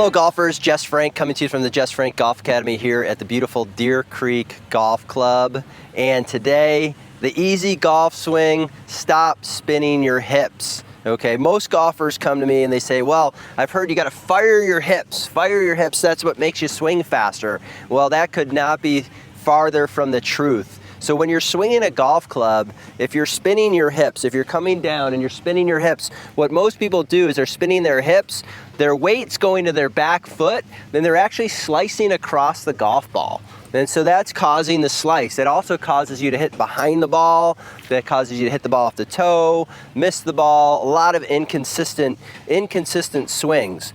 Hello golfers, Jess Frank coming to you from the Jess Frank Golf Academy here at the beautiful Deer Creek Golf Club. And today, the easy golf swing, stop spinning your hips. Okay, most golfers come to me and they say, well, I've heard you gotta fire your hips, that's what makes you swing faster. Well, that could not be farther from the truth. So when you're swinging a golf club, if you're spinning your hips, if you're coming down and you're spinning your hips, what most people do is they're spinning their hips, their weight's going to their back foot, then they're actually slicing across the golf ball. And so that's causing the slice. It also causes you to hit behind the ball, that causes you to hit the ball off the toe, miss the ball, a lot of inconsistent swings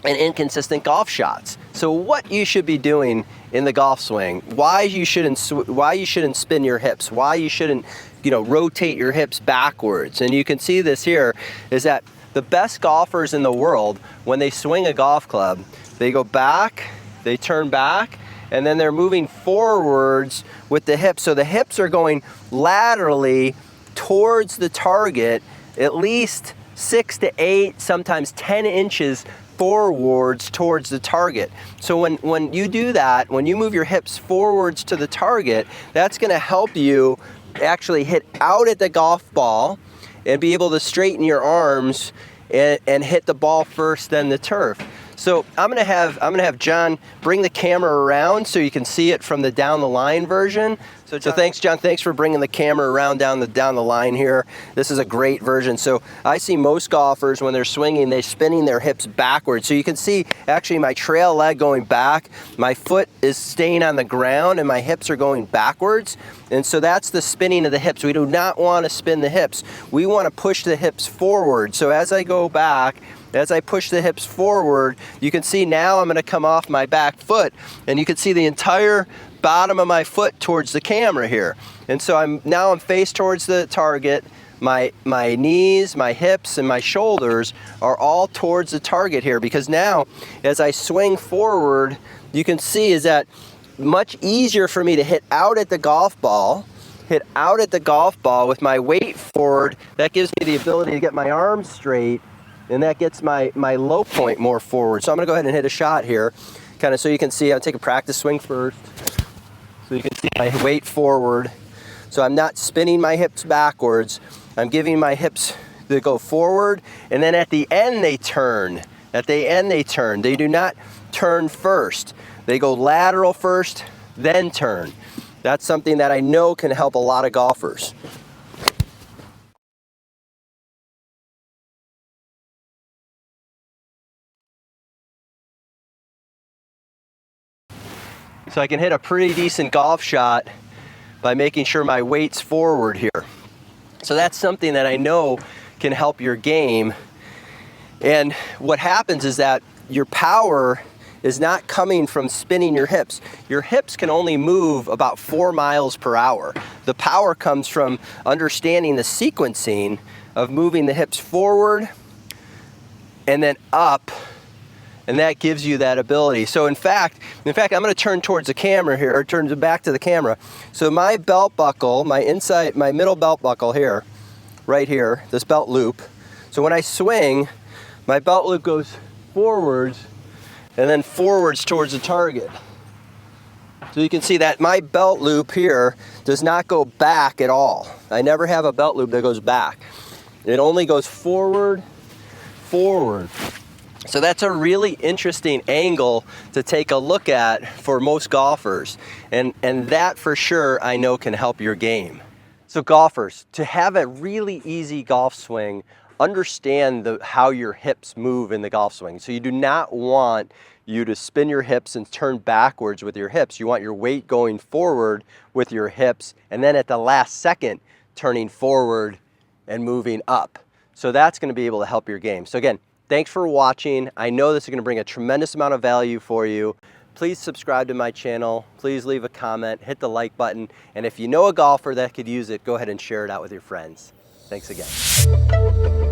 and inconsistent golf shots. So what you should be doing in the golf swing, why you shouldn't spin your hips, why you shouldn't, rotate your hips backwards. And you can see this here is that the best golfers in the world, when they swing a golf club, they go back, they turn back, and then they're moving forwards with the hips. So the hips are going laterally towards the target, at least 6 to 8, sometimes 10 inches forwards towards the target. So when you do that, when you move your hips forwards to the target, that's gonna help you actually hit out at the golf ball and be able to straighten your arms and hit the ball first, then the turf. So I'm gonna have John bring the camera around so you can see it from the down the line version. So thanks, John. Thanks for bringing the camera around down the line here. This is a great version. So I see most golfers when they're swinging, they're spinning their hips backwards. So you can see actually my trail leg going back, my foot is staying on the ground, and my hips are going backwards. And so that's the spinning of the hips. We do not want to spin the hips. We want to push the hips forward. So as I go back, as I push the hips forward, you can see now I'm going to come off my back foot, and you can see the entire bottom of my foot towards the camera here. And so I'm faced towards the target. My knees, my hips, and my shoulders are all towards the target here, because now as I swing forward, you can see is that much easier for me to hit out at the golf ball with my weight forward. That gives me the ability to get my arms straight, and that gets my low point more forward. So I'm gonna go ahead and hit a shot here, kind of so you can see. I'll take a practice swing first. So you can see my weight forward. So I'm not spinning my hips backwards. I'm giving my hips to go forward, and then at the end they turn. They do not turn first. They go lateral first, then turn. That's something that I know can help a lot of golfers. So I can hit a pretty decent golf shot by making sure my weight's forward here. So that's something that I know can help your game. And what happens is that your power is not coming from spinning your hips. Your hips can only move about 4 miles per hour. The power comes from understanding the sequencing of moving the hips forward and then up, and that gives you that ability. So in fact, I'm gonna turn towards the camera here, or turn back to the camera. So my belt buckle, my middle belt buckle here, right here, this belt loop. So when I swing, my belt loop goes forwards and then forwards towards the target. So you can see that my belt loop here does not go back at all. I never have a belt loop that goes back. It only goes forward. So that's a really interesting angle to take a look at for most golfers. And that for sure I know can help your game. So golfers, to have a really easy golf swing, understand how your hips move in the golf swing. So you do not want you to spin your hips and turn backwards with your hips. You want your weight going forward with your hips, and then at the last second, turning forward and moving up. So that's gonna be able to help your game. So again, thanks for watching. I know this is gonna bring a tremendous amount of value for you. Please subscribe to my channel. Please leave a comment, hit the like button. And if you know a golfer that could use it, go ahead and share it out with your friends. Thanks again.